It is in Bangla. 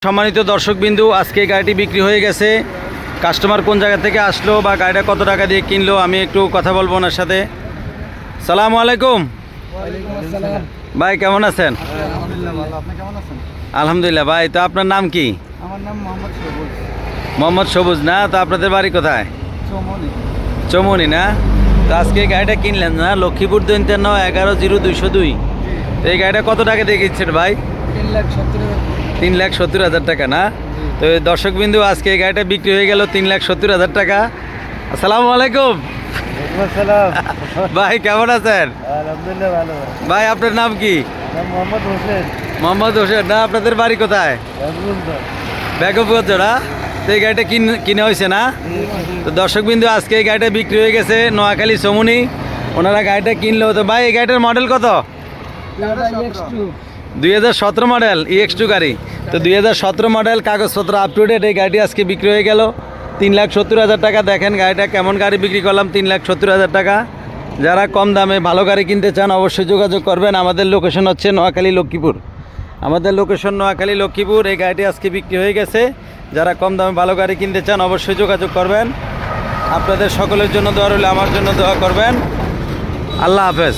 সম্মানিত দর্শকবিন্দু, আজকে গাড়িটি বিক্রি হয়ে গেছে। কাস্টমার কোন জায়গা থেকে আসলো বা গাড়িটা কত টাকা দিয়ে কিনলো আমি একটু কথা বলবো ওনার সাথে। সালামু আলাইকুম ভাই, কেমন আছেন? আলহামদুলিল্লাহ ভাই। তো আপনার নাম কি? আমার নাম মোহাম্মদ সবুজ। মোহাম্মদ সবুজ না? তো আপনাদের বাড়ি কোথায়? চৌমনি। চৌমনি না? তো আজকে এই গাড়িটা কিনলেন না, লক্ষ্মীপুর 531102। তো এই গাড়িটা কত টাকা দিয়ে কিনছেন ভাই? 3,70,000। 3,70,000 টাকা না? তো দর্শকবিন্দু, আজকে এই গাড়িটা বিক্রি হয়ে গেল 3,70,000 টাকা। আসসালামু আলাইকুম ভাই, কেমন আছেন? আলহামদুলিল্লাহ ভালো। ভাই আপনার নাম কি? মোহাম্মদ হোসেন। মোহাম্মদ হোসেন না? আপনাদের বাড়ি কোথায়? বেগমগঞ্জ না? তো এই গাড়িটা কিনে হয়েছে না? তো দর্শকবিন্দু, আজকে এই গাড়িটা বিক্রি হয়ে গেছে নোয়াখালী চৌমনি। ওনারা গাড়িটা কিনলো। তো ভাই এই গাড়িটার মডেল কত? 2017 মডেল EX2 গাড়ি। তো 2017 মডেল, কাগজপত্র আপ টু ডেট। এই গাড়িটি আজকে বিক্রি হয়ে গেল 3,70,000 টাকা। দেখেন গাড়িটা কেমন গাড়ি বিক্রি করলাম, 3,70,000 টাকা। যারা কম দামে ভালো গাড়ি কিনতে চান অবশ্যই যোগাযোগ করবেন। আমাদের লোকেশন হচ্ছে নোয়াখালী লক্ষ্মীপুর। আমাদের লোকেশন নোয়াখালী লক্ষ্মীপুর। এই গাড়িটি আজকে বিক্রি হয়ে গেছে। যারা কম দামে ভালো গাড়ি কিনতে চান অবশ্যই যোগাযোগ করবেন। আপনাদের সকলের জন্য দোয়া রইল, আমার জন্য দোয়া করবেন। আল্লাহ হাফেজ।